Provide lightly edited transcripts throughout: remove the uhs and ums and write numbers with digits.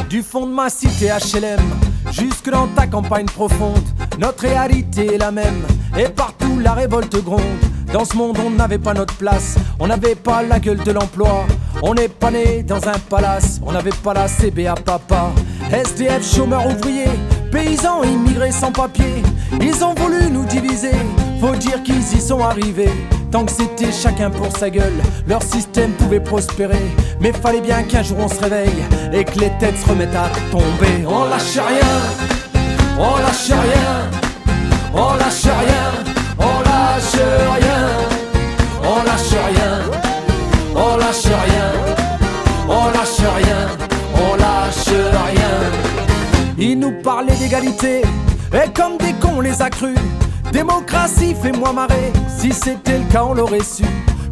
Du fond de ma cité HLM jusque dans ta campagne profonde, notre réalité est la même, et partout la révolte gronde. Dans ce monde on n'avait pas notre place, on n'avait pas la gueule de l'emploi. On n'est pas né dans un palace, on n'avait pas la CBA papa. SDF, chômeurs, ouvriers, paysans, immigrés sans papier. Ils ont voulu nous diviser, faut dire qu'ils y sont arrivés. Tant que c'était chacun pour sa gueule, leur système pouvait prospérer. Mais fallait bien qu'un jour on se réveille et que les têtes se remettent à tomber. On lâche rien, on lâche rien, on lâche rien, on lâche rien, on lâche rien, on lâche rien, on lâche rien, on lâche rien. Ils nous parlaient d'égalité et comme des cons on les a crus. Démocratie, fais-moi marrer, si c'était le cas on l'aurait su.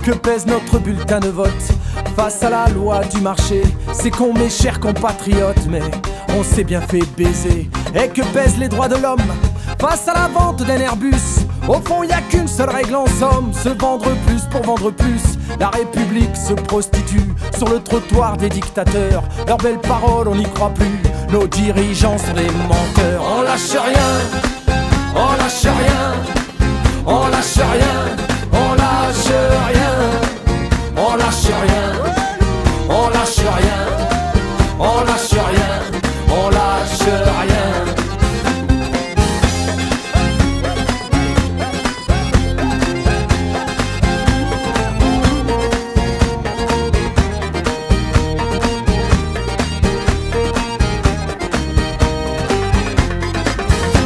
Que pèse notre bulletin de vote face à la loi du marché? C'est con mes chers compatriotes, mais on s'est bien fait baiser. Et que pèsent les droits de l'homme face à la vente d'un Airbus? Au fond y a qu'une seule règle en somme, se vendre plus pour vendre plus. La République se prostitue sur le trottoir des dictateurs. Leurs belles paroles on n'y croit plus, nos dirigeants sont des menteurs. On lâche rien, on lâche rien, on lâche rien, on lâche rien, on lâche rien, on lâche rien, on lâche rien, on lâche rien.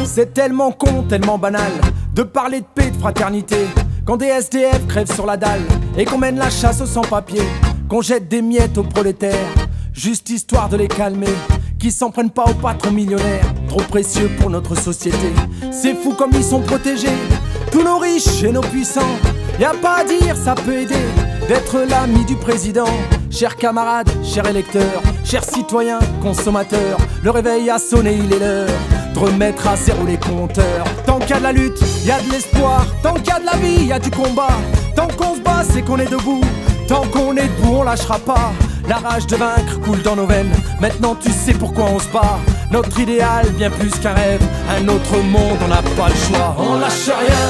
C'est tellement con, tellement banal de parler de paix, de fraternité, quand des SDF crèvent sur la dalle et qu'on mène la chasse aux sans-papiers, qu'on jette des miettes aux prolétaires, juste histoire de les calmer, qui s'en prennent pas aux patrons millionnaires, trop précieux pour notre société. C'est fou comme ils sont protégés, tous nos riches et nos puissants. Y a pas à dire, ça peut aider d'être l'ami du président. Chers camarades, chers électeurs, chers citoyens, consommateurs, le réveil a sonné, il est l'heure de remettre à zéro les compteurs. Tant qu'il y a de la lutte, il y a de l'espoir. Tant qu'il y a de la vie, il y a du combat. Tant qu'on se bat, c'est qu'on est debout. Tant qu'on est debout, on lâchera pas. La rage de vaincre coule dans nos veines. Maintenant tu sais pourquoi on se bat. Notre idéal, bien plus qu'un rêve, un autre monde, on n'a pas le choix. On lâche rien,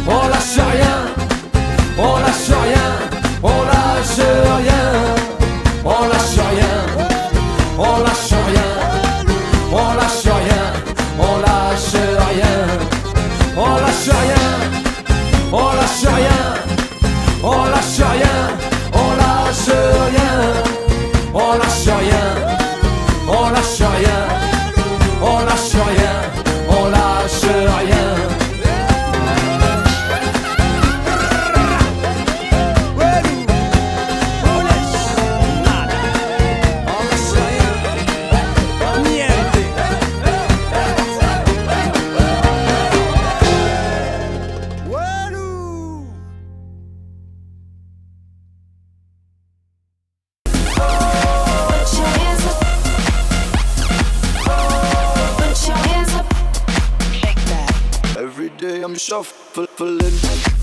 on lâche rien, on lâche rien, on lâche rien, on lâche rien, on lâche rien, on lâche rien, on lâche rien, on lâche rien, on lâche rien, on lâche rien, on lâche rien, on lâche rien, on lâche rien, on lâche rien, on lâche rien. I'm shuffling.